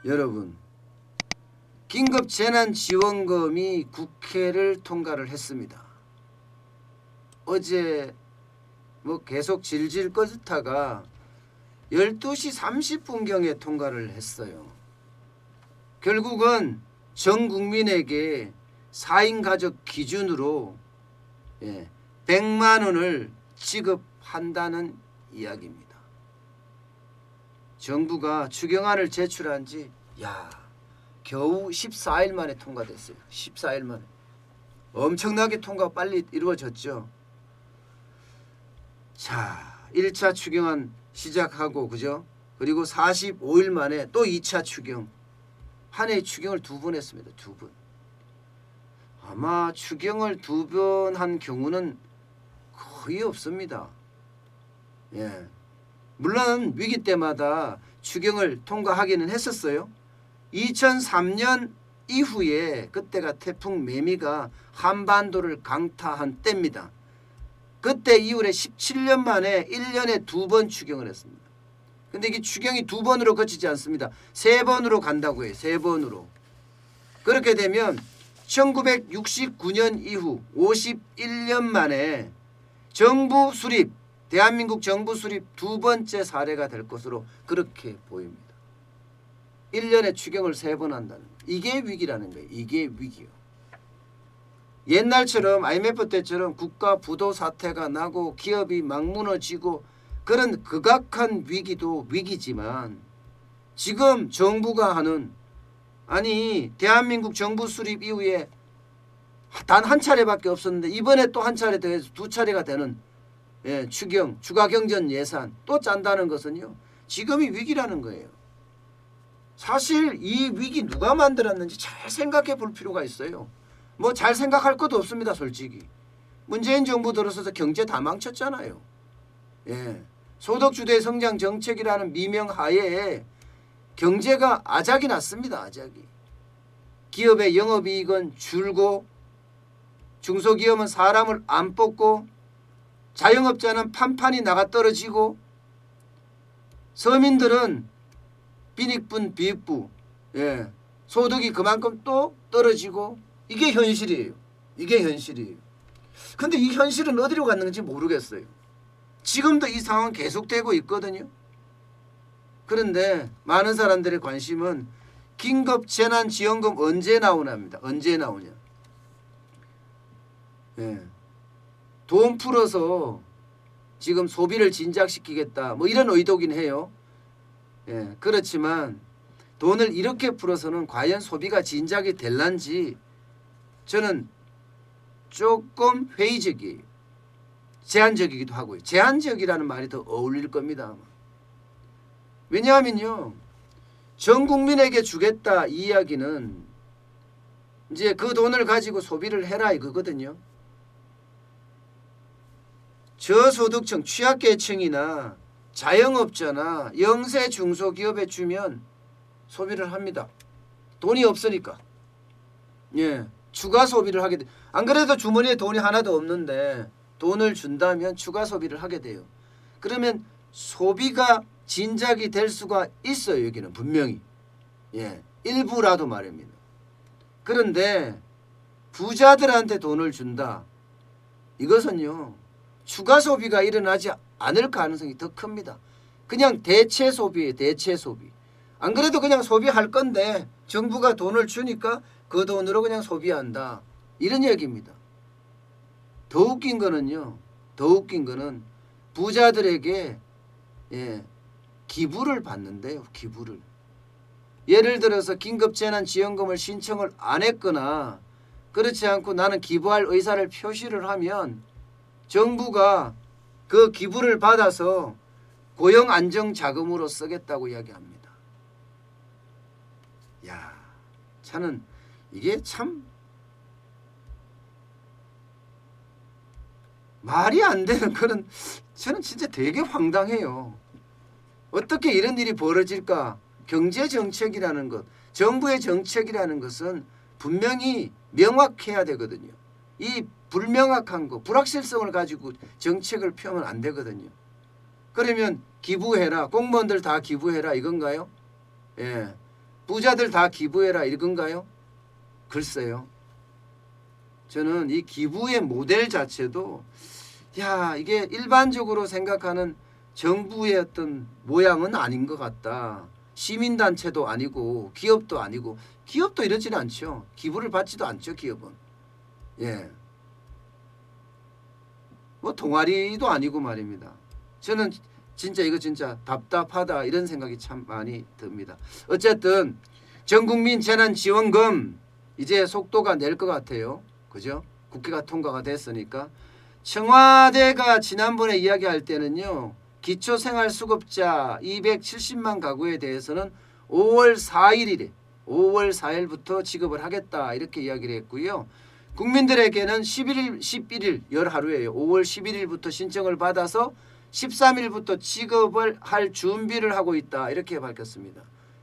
여러분, 긴급재난지원금이 국회를 통과를 했습니다. 어제 뭐 계속 질질 끌다가 12시 30분경에 통과를 했어요. 결국은 전 국민에게 4인 가족 기준으로 100만 원을 지급한다는 이야기입니다. 정부가 추경안을 제출한 지 겨우 14일 만에 통과됐어요. 14일 만에. 엄청나게 통과 빨리 이루어졌죠. 자, 1차 추경안 시작하고 그죠? 그리고 45일 만에 또 2차 추경. 한 해에 추경을 2번 했습니다. 2번. 아마 추경을 2번 한 경우는 거의 없습니다. 물론 위기 때마다 추경을 통과하기는 했었어요. 2003년 이후에 그때가 태풍 매미가 한반도를 강타한 때입니다. 그때 이후에 17년 만에 1년에 2번 추경을 했습니다. 근데 이게 추경이 2번으로 거치지 않습니다. 3번으로 간다고 해요. 3번으로. 그렇게 되면 1969년 이후 51년 만에 정부 수립, 대한민국 정부 수립 2번째 사례가 될 것으로 그렇게 보입니다. 1년에 추경을 3번 한다는 이게 위기라는 거예요. 이게 위기요. 옛날처럼 IMF 때처럼 국가 부도 사태가 나고 기업이 막 무너지고 그런 극악한 위기도 위기지만 지금 정부가 하는 대한민국 정부 수립 이후에 단 한 차례밖에 없었는데 이번에 또 한 차례 더해서 2차례가 되는 추경, 추가 경전 예산 또 짠다는 것은요. 지금이 위기라는 거예요. 사실 이 위기 누가 만들었는지 잘 생각해 볼 필요가 있어요. 뭐 잘 생각할 것도 없습니다. 솔직히. 문재인 정부 들어서서 경제 다 망쳤잖아요. 소득주도의 성장 정책이라는 미명 하에 경제가 아작이 났습니다. 아작이. 기업의 영업이익은 줄고 중소기업은 사람을 안 뽑고 자영업자는 판판이 나가 떨어지고 서민들은 빈익분 비익부 소득이 그만큼 또 떨어지고 이게 현실이에요. 이게 현실이에요. 근데 이 현실은 어디로 갔는지 모르겠어요. 지금도 이 상황은 계속되고 있거든요. 그런데 많은 사람들의 관심은 긴급재난지원금 언제 나오냐입니다. 언제 나오냐. 돈 풀어서 지금 소비를 진작시키겠다 뭐 이런 의도긴 해요. 그렇지만 돈을 이렇게 풀어서는 과연 소비가 진작이 될란지 저는 조금 회의적이에요. 제한적이기도 하고요. 제한적이라는 말이 더 어울릴 겁니다. 아마. 왜냐하면요. 전 국민에게 주겠다 이 이야기는 이제 그 돈을 가지고 소비를 해라 이거거든요. 저소득층 취약계층이나 자영업자나 영세 중소기업에 주면 소비를 합니다. 돈이 없으니까. 추가 소비를 하게 돼. 안 그래도 주머니에 돈이 하나도 없는데 돈을 준다면 추가 소비를 하게 돼요. 그러면 소비가 진작이 될 수가 있어요. 여기는 분명히. 일부라도 말입니다. 그런데 부자들한테 돈을 준다. 이것은요. 추가 소비가 일어나지 않을 가능성이 더 큽니다. 그냥 대체 소비예요. 대체 소비. 안 그래도 그냥 소비할 건데 정부가 돈을 주니까 그 돈으로 그냥 소비한다. 이런 얘기입니다. 더 웃긴 거는 부자들에게 기부를 받는데요. 기부를. 예를 들어서 긴급재난지원금을 신청을 안 했거나 그렇지 않고 나는 기부할 의사를 표시를 하면 정부가 그 기부를 받아서 고용안정자금으로 쓰겠다고 이야기합니다. 저는 이게 참 말이 안 되는 그런 저는 진짜 되게 황당해요. 어떻게 이런 일이 벌어질까? 경제정책이라는 것, 정부의 정책이라는 것은 분명히 명확해야 되거든요. 이 불명확한 거, 불확실성을 가지고 정책을 펴면 안 되거든요. 그러면 기부해라, 공무원들 다 기부해라 이건가요? 부자들 다 기부해라 이건가요? 글쎄요. 저는 이 기부의 모델 자체도 이게 일반적으로 생각하는 정부의 어떤 모양은 아닌 것 같다. 시민단체도 아니고 기업도 아니고 기업도 이러지는 않죠. 기부를 받지도 않죠. 기업은. 예. 뭐 동아리도 아니고 말입니다. 저는 진짜 이거 진짜 답답하다 이런 생각이 참 많이 듭니다. 어쨌든 전국민 재난지원금 이제 속도가 낼 것 같아요. 그죠? 국회가 통과가 됐으니까. 청와대가 지난번에 이야기할 때는요. 기초생활수급자 270만 가구에 대해서는 5월 4일이래. 5월 4일부터 지급을 하겠다 이렇게 이야기를 했고요. 국민들에게는 11일 열하루예요. 5월 11일부터 신청을 받아서 13일부터 지급을 할 준비를 하고 있다 이렇게 밝혔습니다.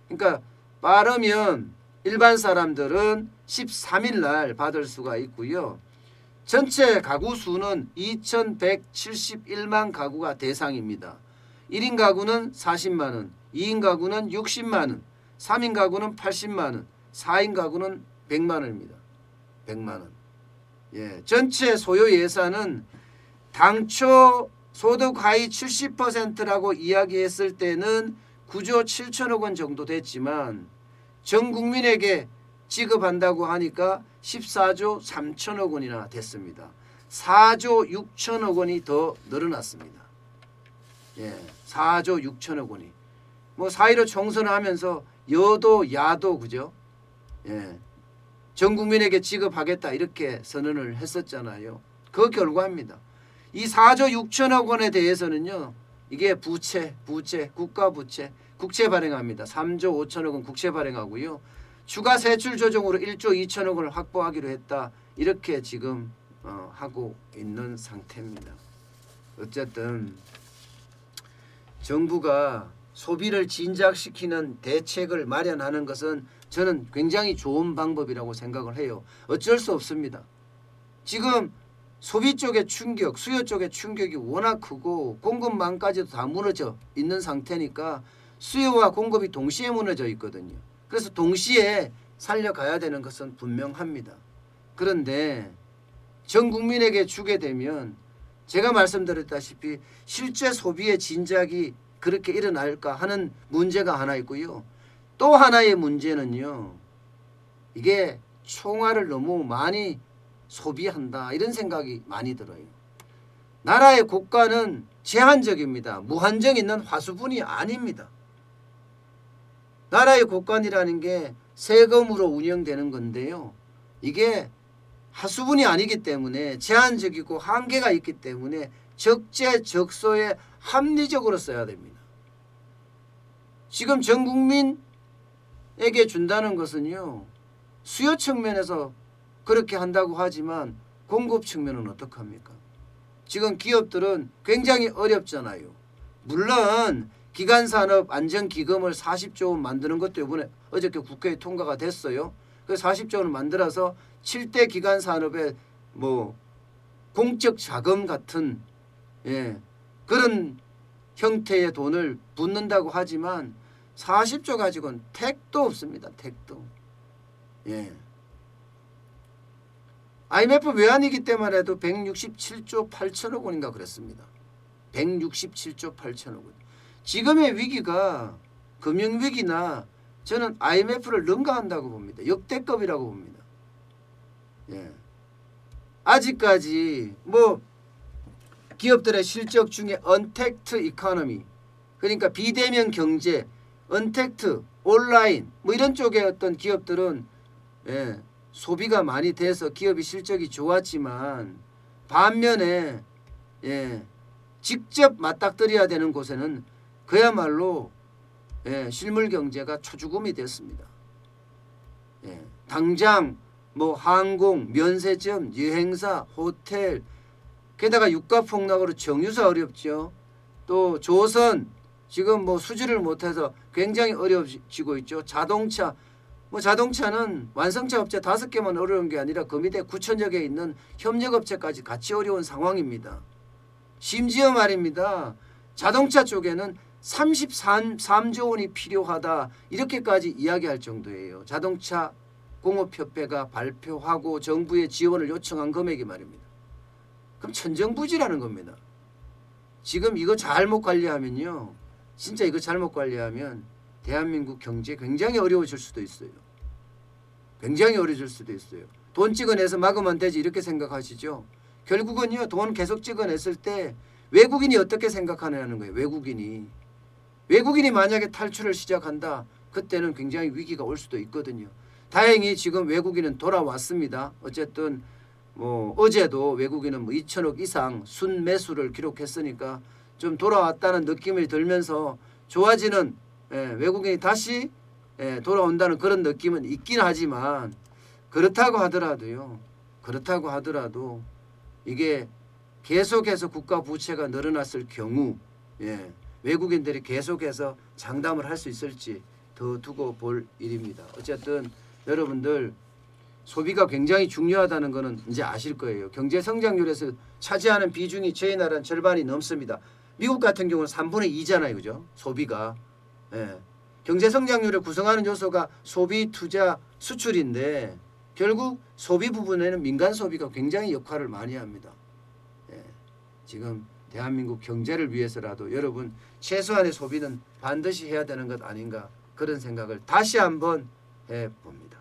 그러니까 빠르면 일반 사람들은 13일 날 받을 수가 있고요. 전체 가구 수는 2,171만 가구가 대상입니다. 1인 가구는 40만 원, 2인 가구는 60만 원, 3인 가구는 80만 원, 4인 가구는 100만 원입니다. 100만 원. 예, 전체 소요 예산은 당초 소득 하위 70%라고 이야기했을 때는 9조 7천억 원 정도 됐지만 전 국민에게 지급한다고 하니까 14조 3천억 원이나 됐습니다. 4조 6천억 원이 더 늘어났습니다. 예, 4조 6천억 원이. 뭐 4.15 총선을 하면서 여도 야도 그죠? 예, 전 국민에게 지급하겠다 이렇게 선언을 했었잖아요. 그 결과입니다. 이 4조 6천억 원에 대해서는요. 이게 부채, 국가 부채, 국채 발행합니다. 3조 5천억 원 국채 발행하고요. 추가 세출 조정으로 1조 2천억 원을 확보하기로 했다. 이렇게 지금 하고 있는 상태입니다. 어쨌든 정부가 소비를 진작시키는 대책을 마련하는 것은 저는 굉장히 좋은 방법이라고 생각을 해요. 어쩔 수 없습니다. 지금 소비 쪽의 충격, 수요 쪽의 충격이 워낙 크고 공급망까지도 다 무너져 있는 상태니까 수요와 공급이 동시에 무너져 있거든요. 그래서 동시에 살려가야 되는 것은 분명합니다. 그런데 전 국민에게 주게 되면 제가 말씀드렸다시피 실제 소비의 진작이 그렇게 일어날까 하는 문제가 하나 있고요. 또 하나의 문제는요. 이게 총알을 너무 많이 소비한다 이런 생각이 많이 들어요. 나라의 국가는 제한적입니다. 무한정 있는 화수분이 아닙니다. 나라의 국간이라는 게 세금으로 운영되는 건데요. 이게 하수분이 아니기 때문에 제한적이고 한계가 있기 때문에 적재적소에 합리적으로 써야 됩니다. 지금 전 국민에게 준다는 것은요. 수요 측면에서 그렇게 한다고 하지만 공급 측면은 어떡합니까? 지금 기업들은 굉장히 어렵잖아요. 물론 기간산업안전기금을 40조 원 만드는 것도 이번에 어저께 국회에 통과가 됐어요. 그 40조 원을 만들어서 7대 기간산업에 뭐 공적 자금 같은 그런 형태의 돈을 붓는다고 하지만 40조 가지고는 택도 없습니다. 택도. IMF 외환위기 때만 해도 167조 8천억 원인가 그랬습니다. 167조 8천억 원. 지금의 위기가 금융위기나 저는 IMF를 능가한다고 봅니다. 역대급이라고 봅니다. 아직까지 뭐 기업들의 실적 중에 언택트 이코노미 그러니까 비대면 경제, 언택트, 온라인 뭐 이런 쪽의 어떤 기업들은 소비가 많이 돼서 기업이 실적이 좋았지만 반면에 직접 맞닥뜨려야 되는 곳에는 그야말로 실물 경제가 초죽음이 됐습니다. 당장 뭐 항공, 면세점, 여행사, 호텔 게다가 유가 폭락으로 정유사 어렵죠. 또 조선 지금 뭐 수주를 못해서 굉장히 어려워지고 있죠. 자동차 뭐 자동차는 완성차 업체 5개만 어려운 게 아니라 그 밑에 9천여 개 있는 협력업체까지 같이 어려운 상황입니다. 심지어 말입니다. 자동차 쪽에는 33조 원이 필요하다 이렇게까지 이야기할 정도예요. 자동차 공업협회가 발표하고 정부의 지원을 요청한 금액이 말입니다. 그럼 천정부지라는 겁니다. 지금 이거 잘못 관리하면요. 진짜 이거 잘못 관리하면 대한민국 경제 굉장히 어려워질 수도 있어요. 굉장히 어려워질 수도 있어요. 돈 찍어내서 막으면 되지 이렇게 생각하시죠. 결국은요. 돈 계속 찍어냈을 때 외국인이 어떻게 생각하느냐는 거예요. 외국인이 만약에 탈출을 시작한다. 그때는 굉장히 위기가 올 수도 있거든요. 다행히 지금 외국인은 돌아왔습니다. 어쨌든 뭐 어제도 외국인은 뭐 2천억 이상 순매수를 기록했으니까 좀 돌아왔다는 느낌이 들면서 좋아지는 외국인이 다시 돌아온다는 그런 느낌은 있긴 하지만 그렇다고 하더라도 이게 계속해서 국가 부채가 늘어났을 경우 외국인들이 계속해서 장담을 할 수 있을지 더 두고 볼 일입니다. 어쨌든 여러분들 소비가 굉장히 중요하다는 것은 이제 아실 거예요. 경제 성장률에서 차지하는 비중이 저희 나라는 절반이 넘습니다. 미국 같은 경우는 3분의 2잖아요. 그죠? 소비가. 경제 성장률을 구성하는 요소가 소비, 투자, 수출인데 결국 소비 부분에는 민간 소비가 굉장히 역할을 많이 합니다. 지금 대한민국 경제를 위해서라도 여러분 최소한의 소비는 반드시 해야 되는 것 아닌가 그런 생각을 다시 한번 해봅니다.